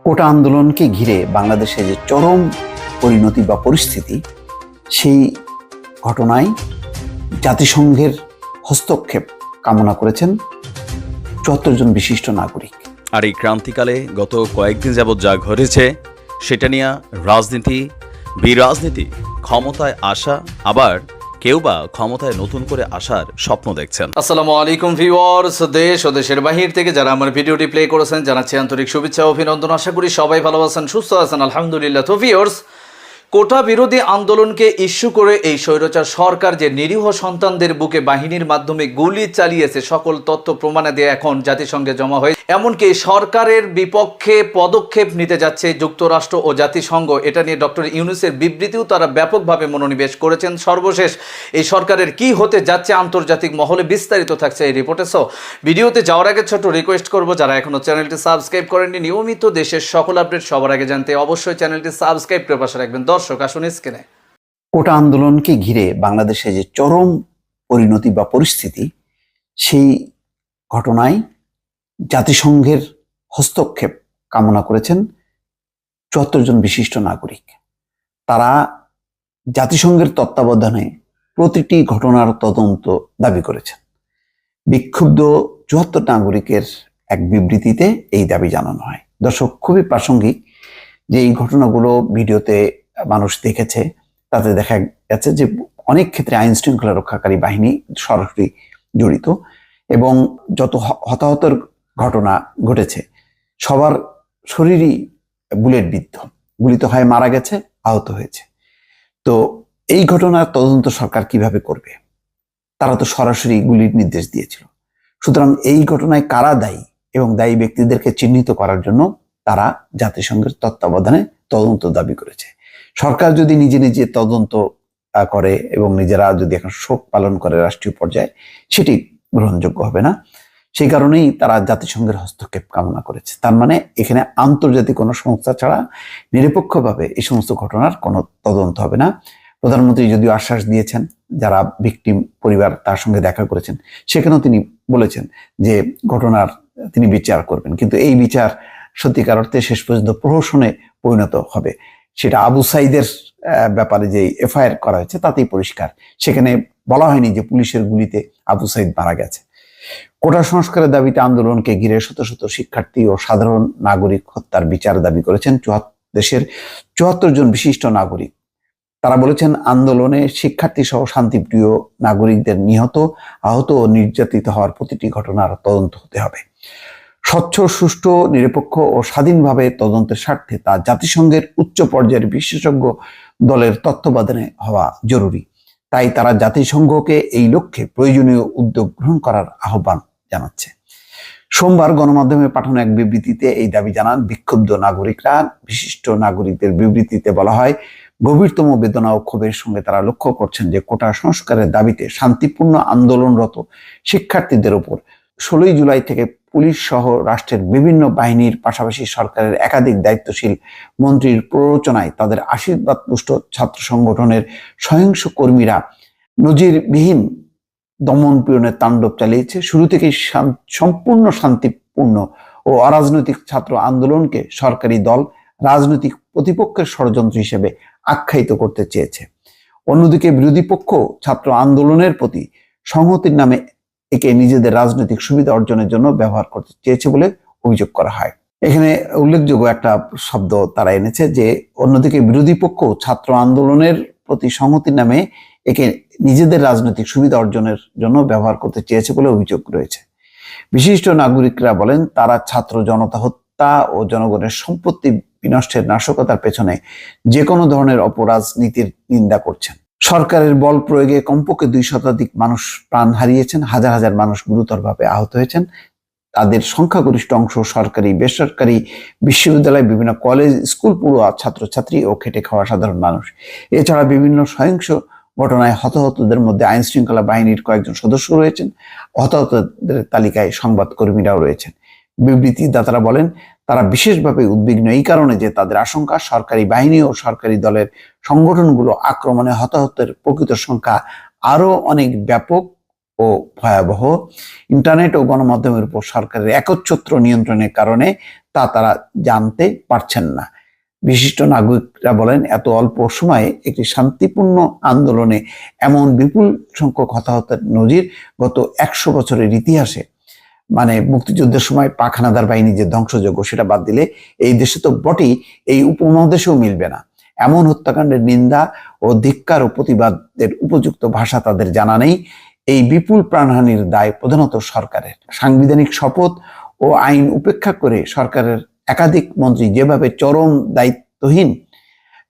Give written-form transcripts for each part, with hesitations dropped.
কোটা আন্দোলনকে ঘিরে বাংলাদেশে যে চরম পরিণতি বা পরিস্থিতি, সেই ঘটনায় জাতিসংঘের হস্তক্ষেপ কামনা করেছেন ৭৪ জন বিশিষ্ট নাগরিক। আর এই ক্রান্তিকালে গত কয়েকদিন যাবৎ যা ঘটেছে সেটা নিয়ে রাজনীতি, বিরাজনীতি, ক্ষমতায় আসা, আবার কেউ বা ক্ষমতায় নতুন করে আসার স্বপ্ন দেখছেন। আসসালামু আলাইকুম ভিউয়ার্স, দেশ ও দেশের বাহির থেকে যারা আমার ভিডিওটি প্লে করেছেন জানাচ্ছি আন্তরিক শুভেচ্ছা ও অভিনন্দন। আশা করি সবাই ভালো আছেন, সুস্থ আছেন, আলহামদুলিল্লাহ। তো ভিউয়ার্স, কোটা বিরোধী আন্দোলনকে ইস্যু করে এই স্বৈরাচার সরকার যে নিরীহ সন্তানদের বুকে বাহিনীর মাধ্যমে গুলি চালিয়েছে, সকল তথ্য প্রমাণাদি এখন জাতিসংঘে জমা হয়ে, এমনকি সরকারের বিপক্ষে পদক্ষেপ নিতে যাচ্ছে যুক্তরাষ্ট্র ও জাতিসংঘ। এটা নিয়ে ডক্টর ইউনূসের বিবৃতিও তারা ব্যাপকভাবে মনোনিবেশ করেছেন। সর্বশেষ এই সরকারের কি হতে যাচ্ছে আন্তর্জাতিক মহলে, বিস্তারিত থাকছে এই রিপোর্টে। সো ভিডিওতে যাওয়ার আগে ছোট্ট রিকোয়েস্ট করবো, যারা এখনো চ্যানেলটি সাবস্ক্রাইব করেননি, নিয়মিত দেশের সকল আপডেট সবার আগে জানতে অবশ্যই চ্যানেলটি সাবস্ক্রাইব করে পাশে রাখবেন। দর্শক আসুন স্ক্রিনে। কোটা আন্দোলনকে ঘিরে বাংলাদেশে যে চরম পরিণতি বা পরিস্থিতি, সেই ঘটনায় জাতিসংঘের হস্তক্ষেপ কামনা করেছেন ৭৪ জন বিশিষ্ট নাগরিক। তারা জাতিসংঘের তত্ত্বাবধানে প্রতিটি ঘটনার তদন্ত দাবি করেছেন। বিক্ষুব্ধ ৭৪ নাগরিকের এক বিবৃতিতে এই দাবি জানানো হয়। দর্শক, খুবই প্রাসঙ্গিক যে এই ঘটনাগুলো ভিডিওতে মানুষ দেখেছে, তাতে দেখা গেছে যে অনেক ক্ষেত্রে আইন শৃঙ্খলা রক্ষাকারী বাহিনী সরাসরি জড়িত, এবং যত হতাহতের ঘটনা ঘটেছে সবার শরীরই বুলেট বিদ্ধ, গুলিতে হয় মারা গেছে, আহত হয়েছে। তো এই ঘটনার তদন্ত সরকার কিভাবে করবে? তারা তো সরাসরি গুলির নির্দেশ দিয়েছিল। সুতরাং এই ঘটনায় কারা দায়ী এবং দায়ী ব্যক্তিদেরকে চিহ্নিত করার জন্য তারা জাতিসংঘের তত্ত্বাবধানে তদন্ত দাবি করেছে। সরকার যদি নিজে নিজে তদন্ত করে এবং নিজেরা যদি এখন শোক পালন করে রাষ্ট্রীয় পর্যায়ে, সেটি গ্রহণযোগ্য হবে না। সেই কারণেই তারা জাতিসংঘের হস্তক্ষেপ কামনা করেছে। তার মানে এখানে আন্তর্জাতিক কোনো সংস্থা ছাড়া নিরপেক্ষভাবে এই সমস্ত ঘটনার কোনো তদন্ত হবে না। প্রধানমন্ত্রী যদিও আশ্বাস দিয়েছেন, যারা ভিকটিম পরিবার তার সঙ্গে দেখা করেছেন সেখানেও তিনি বলেছেন যে ঘটনার তিনি বিচার করবেন, কিন্তু এই বিচার সত্যিকার অর্থে শেষ পর্যন্ত প্রহসনে পরিণত হবে। সেটা আবু সাইদের ব্যাপারে যে এফআইআর করা হয়েছে তাতেই পরিষ্কার। সেখানে বলা হয়নি যে পুলিশের গুলিতে আবু সাইদ মারা গেছে। কোটা সংস্কারের দাবিতে আন্দোলনকে ঘিরে শত শত শিক্ষার্থী ও সাধারণ নাগরিক হত্যার বিচার দাবি করেছেন দেশের ৭৪ জন বিশিষ্ট নাগরিক। তারা বলেছেন, আন্দোলনে শিক্ষার্থী সহ শান্তিপ্রিয় নাগরিকদের নিহত, আহত ও নির্যাতিত হওয়ার প্রতিটি ঘটনার তদন্ত হতে হবে। স্বচ্ছ, সুষ্ঠু, নিরপেক্ষ ও স্বাধীনভাবে তদন্তের স্বার্থে তা জাতিসংঘের উচ্চ পর্যায়ের বিশেষজ্ঞ দলের তত্ত্বাবধানে হওয়া জরুরি। তাই তারা জাতিসংঘকে এই লক্ষ্যে প্রয়োজনীয় উদ্যোগ গ্রহণ করার আহ্বান জানাচ্ছে। সোমবার গণমাধ্যমে পাঠানো এক বিবৃতিতে এই দাবি জানান বিক্ষুব্ধ নাগরিকরা। বিশিষ্ট নাগরিকদের বিবৃতিতে বলা হয়, গভীরতম বেদনা ও ক্ষোভের সঙ্গে তারা লক্ষ্য করছেন যে কোটা সংস্কারের দাবিতে শান্তিপূর্ণ আন্দোলনরত শিক্ষার্থীদের উপর ১৬ জুলাই থেকে পুলিশ সহ রাষ্ট্রের বিভিন্ন বাহিনীর পাশাপাশি সরকারের একাধিক দায়িত্বশীল মন্ত্রীর প্ররোচনায় তাদের আশীর্বাদ পুষ্ট ছাত্র সংগঠনের সহিংস কর্মীরা নজিরবিহীন দমন পীড়নের তাণ্ডব চালিয়েছে। শুরু থেকেই সম্পূর্ণ শান্তিপূর্ণ ও অরাজনৈতিক ছাত্র আন্দোলনকে সরকারি দল রাজনৈতিক প্রতিপক্ষের ষড়যন্ত্র হিসেবে আখ্যায়িত করতে চেয়েছে। অন্যদিকে বিরোধী পক্ষ ছাত্র আন্দোলনের প্রতি সংহতির নামে একে নিজেদের রাজনৈতিক সুবিধা অর্জনের জন্য ব্যবহার করতে চেয়েছে বলে অভিযোগ করা হয়। এখানে উল্লেখযোগ্য একটা শব্দ তারা এনেছে যে অন্যদিকে বিরোধী পক্ষ ছাত্র আন্দোলনের প্রতি সংহতির নামে একে নিজেদের রাজনৈতিক সুবিধা অর্জনের জন্য ব্যবহার করতে চেয়েছে বলে অভিযোগ রয়েছে। বিশিষ্ট নাগরিকরা বলেন, তারা ছাত্র জনতা হত্যা ও জনগণের সম্পত্তি বিনষ্টের নাশকতার পেছনে যে কোনো ধরনের অপরাজনীতির নিন্দা করছেন। সরকারের বল প্রয়োগে কমপক্ষে ২ শতাধিক মানুষ প্রাণ হারিয়েছেন, হাজার হাজার মানুষ গুরুতরভাবে আহত হয়েছেন। তাদের সংখ্যাগরিষ্ঠ অংশ সরকারি, বেসরকারি, বিশ্ববিদ্যালয়, বিভিন্ন কলেজ, স্কুল পড়ুয়া ছাত্রছাত্রী ও খেটে খাওয়া সাধারণ মানুষ। এছাড়া বিভিন্ন সহিংস ঘটনায় হতাহতদের মধ্যে আইন শৃঙ্খলা বাহিনীর কয়েকজন সদস্য রয়েছেন। হতাহতদের তালিকায় সংবাদকর্মীরাও রয়েছেন। বিবৃতিদাতারা বলেন, তারা বিশেষভাবে উদ্বিগ্ন এই কারণে যে তাদের আশঙ্কা সরকারি বাহিনী ও সরকারি দলের সংগঠনগুলো আক্রমণে হতাহতের প্রকৃত সংখ্যা আরো অনেক ব্যাপক ও ভয়াবহ। ইন্টারনেট ও গণমাধ্যমের উপর সরকারের একচ্ছত্র নিয়ন্ত্রণের কারণে তারা জানতে পারছেন না। বিশিষ্ট নাগরিকরা বলেন, এত অল্প সময়ে একটি শান্তিপূর্ণ আন্দোলনে এমন বিপুল সংখ্যক হতাহতের নজির গত 100 বছরের ইতিহাসে, মানে মুক্তিযুদ্ধের সময় পাক হানাদার বাহিনী যে ধ্বংসযজ্ঞ, সেটা বাদ দিলে এই দেশে তো বটেই, এই উপমহাদেশেও মিলবে না। এমন হত্যাকাণ্ডের নিন্দা ও ধিক্কার ও প্রতিবাদের উপযুক্ত ভাষা তাদের জানা নেই। এই বিপুল প্রাণহানির দায় প্রধানত সরকারের। সাংবিধানিক শপথ ও আইন উপেক্ষা করে সরকারের একাধিক মন্ত্রী যেভাবে চরম দায়িত্বহীন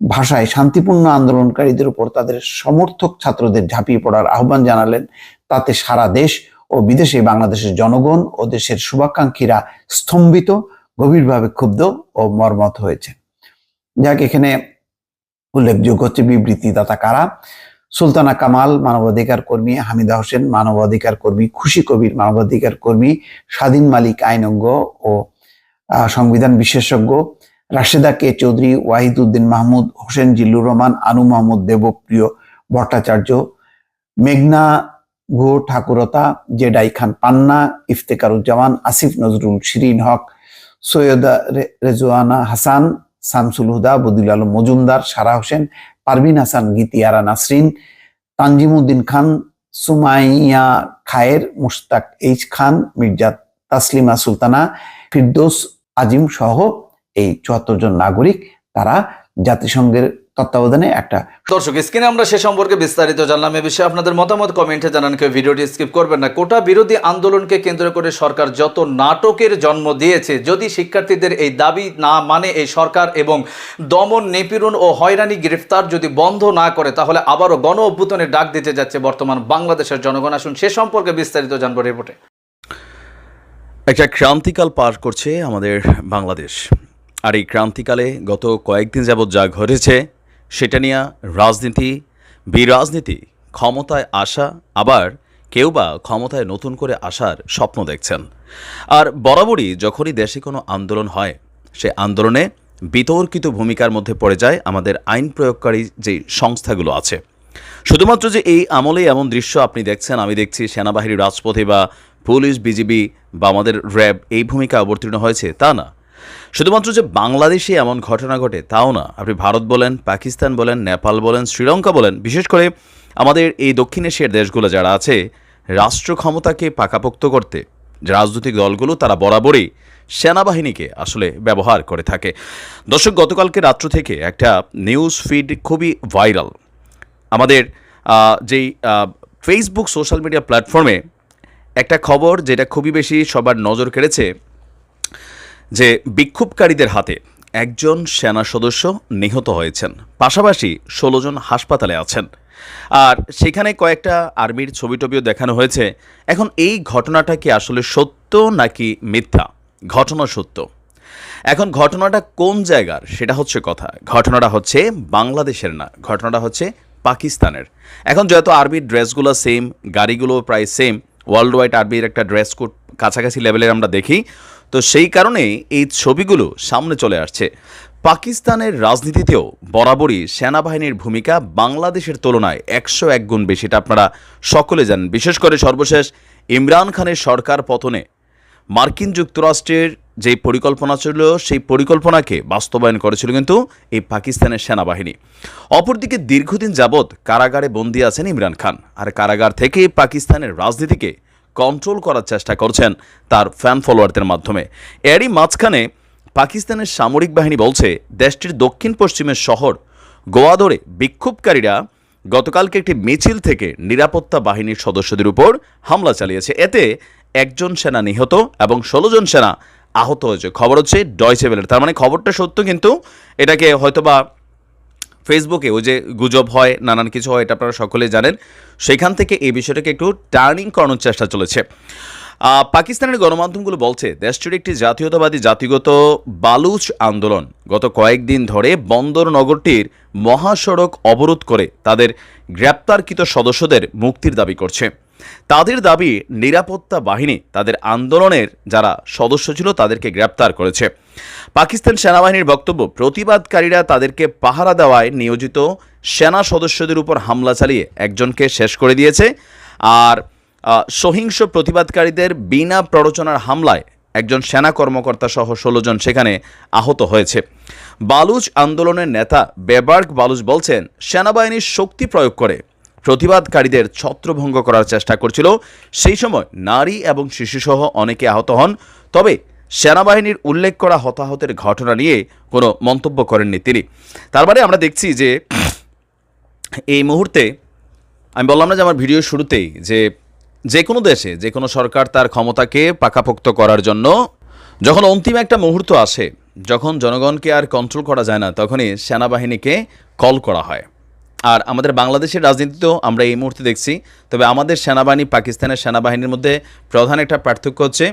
ভাষায় শান্তিপূর্ণ আন্দোলনকারীদের উপর তাদের সমর্থক ছাত্রদের ঝাঁপিয়ে পড়ার আহ্বান জানালেন, তাতে সারা দেশ ও বিদেশে বাংলাদেশের জনগণ ও দেশের শুভাকাঙ্ক্ষীরা স্তম্ভিত, গভীরভাবে ক্ষুব্ধ ও মর্মাহত হয়েছে। যাক, এখানে উল্লেখযোগ্য হচ্ছে বিবৃতিদাতা কারা: সুলতানা কামাল মানবাধিকার কর্মী, হামিদা হোসেন মানবাধিকার কর্মী, খুশি কবির মানবাধিকার কর্মী, স্বাধীন মালিক আইনজ্ঞ ও সংবিধান বিশেষজ্ঞ, রাশেদা কে চৌধুরী, ওয়াহিদ উদ্দিন মাহমুদ, হোসেন জিল্লুর রহমান, আনু মোহাম্মদ দেবপ্রিয় ভট্টাচার্য, মেঘনা ঘো ঠাকুরতা, জেডাই খান পান্না, ইফতেকারুজ্জামান, আসিফ নজরুল, শিরিন হক, সৈয়দা রেজওয়ানা হাসান, শামসুল হুদা, বদিউল আলম মজুমদার, সারা হোসেন, পারভিন হাসান, গীতিয়ারা নাসরিন, তানজিমউদ্দিন খান, সুমাইয়া খায়ের, মুশতাক এইচ খান, মির্জা তাসলিমা সুলতানা, ফিরদৌস আজিম সহ এই 74 জন নাগরিক তারা জাতিসংঘের তত্ত্বাবধানে একটা। দর্শক, স্ক্রিনে আমরা সে সম্পর্কে বিস্তারিত জানলাম। এ বিষয়ে আপনাদের মতামত কমেন্টে জানান, কেউ ভিডিওটি স্কিপ করবেন না। কোটা বিরোধী আন্দোলনকে কেন্দ্র করে সরকার যত নাটকের জন্ম দিয়েছে, যদি শিক্ষার্থীদের এই দাবি না মানে এই সরকার এবং দমন, নিপীড়ন ও হয়রানি, গ্রেফতার যদি বন্ধ না করে, তাহলে আবারও গণ অভ্যুত্থানের ডাক দিতে যাচ্ছে বর্তমান বাংলাদেশের জনগণ। আসুন সে সম্পর্কে বিস্তারিত জানবো রিপোর্টে। একটা ক্রান্তিকাল পার করছে আমাদের বাংলাদেশ, আর এই ক্রান্তিকালে গত কয়েকদিন যাবৎ যা ঘটেছে সেটা নিয়ে রাজনীতি, বিরাজনীতি, ক্ষমতায় আসা, আবার কেউ বা ক্ষমতায় নতুন করে আসার স্বপ্ন দেখছেন। আর বরাবরই যখনই দেশে কোনো আন্দোলন হয়, সে আন্দোলনে বিতর্কিত ভূমিকার মধ্যে পড়ে যায় আমাদের আইন প্রয়োগকারী যে সংস্থাগুলো আছে। শুধুমাত্র যে এই আমলেই এমন দৃশ্য আপনি দেখছেন, আমি দেখছি, সেনাবাহিনী রাজপথে বা পুলিশ, বিজিবি বা আমাদের র্যাব এই ভূমিকা অবতীর্ণ হয়েছে তা না। শুধুমাত্র যে বাংলাদেশে এমন ঘটনা ঘটে তাও না, আপনি ভারত বলেন, পাকিস্তান বলেন, নেপাল বলেন, শ্রীলঙ্কা বলেন, বিশেষ করে আমাদের এই দক্ষিণ এশিয়ার দেশগুলো যারা আছে, রাষ্ট্র ক্ষমতাকে পাকাপোক্ত করতে রাজনৈতিক দলগুলো তারা বরাবরই সেনাবাহিনীকে আসলে ব্যবহার করে থাকে। দর্শক, গতকালকে রাত্র থেকে একটা নিউজ ফিড খুবই ভাইরাল। আমাদের যেই ফেসবুক সোশ্যাল মিডিয়া প্ল্যাটফর্মে একটা খবর যেটা খুবই বেশি সবার নজর কেড়েছে, যে বিক্ষোভকারীদের হাতে একজন সেনা সদস্য নিহত হয়েছেন, পাশাপাশি 16 জন হাসপাতালে আছেন। আর সেখানে কয়েকটা আর্মির ছবি টবিও দেখানো হয়েছে। এখন এই ঘটনাটা কি আসলে সত্য নাকি মিথ্যা? ঘটনা সত্য। এখন ঘটনাটা কোন জায়গার সেটা হচ্ছে কথা। ঘটনাটা হচ্ছে বাংলাদেশের না, ঘটনাটা হচ্ছে পাকিস্তানের। এখন যেহেতু আর্মির ড্রেসগুলো সেম, গাড়িগুলো প্রায় সেম, ওয়ার্ল্ড ওয়াইড আর্মির একটা ড্রেস কোড কাছাকাছি লেভেলের আমরা দেখি, তো সেই কারণেই এই ছবিগুলো সামনে চলে আসছে। পাকিস্তানের রাজনীতিতেও বরাবরই সেনাবাহিনীর ভূমিকা বাংলাদেশের তুলনায় 101 গুণ বেশি, এটা আপনারা সকলে জানেন। বিশেষ করে সর্বশেষ ইমরান খানের সরকার পতনে মার্কিন যুক্তরাষ্ট্রের যে পরিকল্পনা ছিল, সেই পরিকল্পনাকে বাস্তবায়ন করেছিল কিন্তু এই পাকিস্তানের সেনাবাহিনী। অপরদিকে দীর্ঘদিন যাবৎ কারাগারে বন্দী আছেন ইমরান খান, আর কারাগার থেকে পাকিস্তানের রাজনীতিকে কন্ট্রোল করার চেষ্টা করছেন তার ফ্যান ফলোয়ারদের মাধ্যমে। এরই মাঝখানে পাকিস্তানের সামরিক বাহিনী বলছে, দেশটির দক্ষিণ পশ্চিমের শহর গোয়াদরে বিক্ষোভকারীরা গতকালকে একটি মিছিল থেকে নিরাপত্তা বাহিনীর সদস্যদের উপর হামলা চালিয়েছে। এতে একজন সেনা নিহত এবং 16 জন সেনা আহত হয়েছে। খবর হচ্ছে ডয়চে ভেলের। তার মানে খবরটা সত্য, কিন্তু এটাকে হয়তোবা ফেসবুকে ওই যে গুজব হয়, নানান কিছু হয়, এটা আপনারা সকলেই জানেন। সেখান থেকে এই বিষয়টাকে একটু টার্নিং করানোর চেষ্টা চলেছে। পাকিস্তানের গণমাধ্যমগুলো বলছে, দেশটির একটি জাতীয়তাবাদী জাতিগত বালুচ আন্দোলন গত কয়েকদিন ধরে বন্দর নগরটির মহাসড়ক অবরোধ করে তাদের গ্রেপ্তারকৃত সদস্যদের মুক্তির দাবি করছে। তাদের দাবি, নিরাপত্তা বাহিনী তাদের আন্দোলনের যারা সদস্য ছিল তাদেরকে গ্রেপ্তার করেছে। পাকিস্তান সেনাবাহিনীর বক্তব্য, প্রতিবাদকারীরা তাদেরকে পাহারা দেওয়ায় নিয়োজিত সেনা সদস্যদের উপর হামলা চালিয়ে একজনকে শেষ করে দিয়েছে। আর সহিংস প্রতিবাদকারীদের বিনা প্ররোচনার হামলায় একজন সেনা কর্মকর্তা সহ 16 জন সেখানে আহত হয়েছে। বালুচ আন্দোলনের নেতা বেবার্গ বালুচ বলছেন, সেনাবাহিনীর শক্তি প্রয়োগ করে প্রতিবাদকারীদের ছত্রভঙ্গ করার চেষ্টা করছিল। সেই সময় নারী এবং শিশুসহ অনেকে আহত হন। তবে সেনাবাহিনীর উল্লেখ করা হতাহতের ঘটনা নিয়ে কোনো মন্তব্য করেননি তিনি। তার মানে আমরা দেখছি যে এই মুহূর্তে আমি বললাম না যে আমার ভিডিও শুরুতেই যে কোনো দেশে যে কোনো সরকার তার ক্ষমতাকে পাকাপোক্ত করার জন্য যখন অন্তিম একটা মুহূর্ত আসে, যখন জনগণকে আর কন্ট্রোল করা যায় না, তখনই সেনাবাহিনীকে কল করা হয়। আর আমাদের বাংলাদেশের রাজনীতিতেও আমরা এই মুহূর্তে দেখছি। তবে আমাদের সেনাবাহিনী পাকিস্তানের সেনাবাহিনীর মধ্যে প্রধান একটা পার্থক্য হচ্ছে,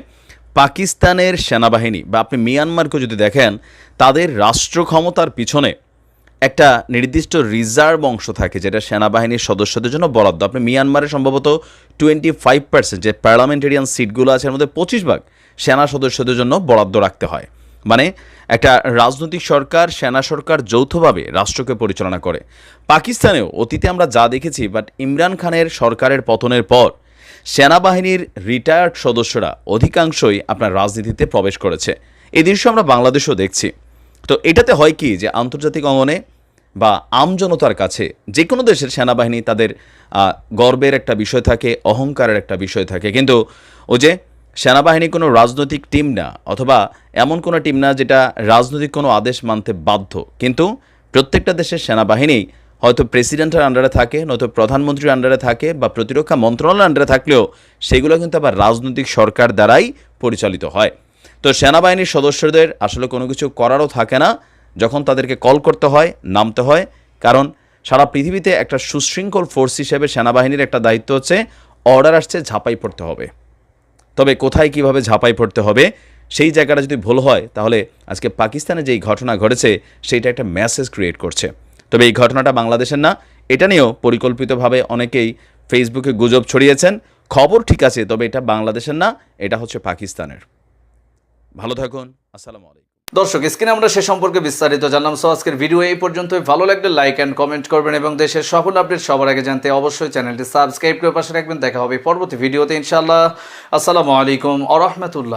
পাকিস্তানের সেনাবাহিনী বা আপনি মিয়ানমারকে যদি দেখেন, তাদের রাষ্ট্র ক্ষমতার পিছনে একটা নির্দিষ্ট রিজার্ভ অংশ থাকে যেটা সেনাবাহিনীর সদস্যদের জন্য বরাদ্দ। আপনি মিয়ানমারে সম্ভবত 25% যে পার্লামেন্টেরিয়ান সিটগুলো আছে এর মধ্যে 25% সেনা সদস্যদের জন্য বরাদ্দ রাখতে হয়। মানে একটা রাজনৈতিক সরকার, সেনা সরকার যৌথভাবে রাষ্ট্রকে পরিচালনা করে। পাকিস্তানেও অতীতে আমরা যা দেখেছি, বাট ইমরান খানের সরকারের পতনের পর সেনাবাহিনীর রিটায়ার্ড সদস্যরা অধিকাংশই আপনার রাজনীতিতে প্রবেশ করেছে। এই দৃশ্য আমরা বাংলাদেশেও দেখছি। তো এটাতে হয় কি যে আন্তর্জাতিক অঙ্গনে বা আমজনতার কাছে যে কোনো দেশের সেনাবাহিনী তাদের গর্বের একটা বিষয় থাকে, অহংকারের একটা বিষয় থাকে। কিন্তু ও যে সেনাবাহিনী কোনো রাজনৈতিক টিম না, অথবা এমন কোনো টিম না যেটা রাজনৈতিক কোনো আদেশ মানতে বাধ্য। কিন্তু প্রত্যেকটা দেশের সেনাবাহিনী হয়তো প্রেসিডেন্টের আন্ডারে থাকে, নয়তো প্রধানমন্ত্রীর আন্ডারে থাকে, বা প্রতিরক্ষা মন্ত্রণালয়ের আন্ডারে থাকলেও সেগুলো কিন্তু আবার রাজনৈতিক সরকার দ্বারাই পরিচালিত হয়। তো সেনাবাহিনীর সদস্যদের আসলে কোনো কিছু করারও থাকে না যখন তাদেরকে কল করতে হয়, নামতে হয়। কারণ সারা পৃথিবীতে একটা সুশৃঙ্খল ফোর্স হিসেবে সেনাবাহিনীর একটা দায়িত্ব হচ্ছে, অর্ডার আসছে ঝাঁপাই পড়তে হবে। তবে কোথায় কিভাবে ঝাঁপাই পড়তে হবে সেই জায়গাটা যদি ভুল হয়, তাহলে আজকে পাকিস্তানে যেই ঘটনা ঘটেছে সেইটা একটা মেসেজ ক্রিয়েট করছে। তবে এই ঘটনাটা বাংলাদেশের না, এটা নিয়েও পরিকল্পিতভাবে অনেকেই ফেসবুকে গুজব ছড়িয়েছেন। খবর ঠিক আছে, তবে এটা বাংলাদেশের না, এটা হচ্ছে পাকিস্তানের। ভালো থাকুন, আসসালামু আলাইকুম। দর্শক, স্ক্রিনে আমরা সে সম্পর্কে বিস্তারিত জানলাম। সো আজকের ভিডিও এই পর্যন্তই। ভালো লাগলে লাইক অ্যান্ড কমেন্ট করবেন এবং দেশের সকল আপডেট সবার আগে জানতে অবশ্যই চ্যানেলটি সাবস্ক্রাইব করে পাশে রাখবেন। দেখা হবে পরবর্তী ভিডিওতে ইনশাআল্লাহ। আসসালামু আলাইকুম ওয়া রাহমাতুল্লাহ।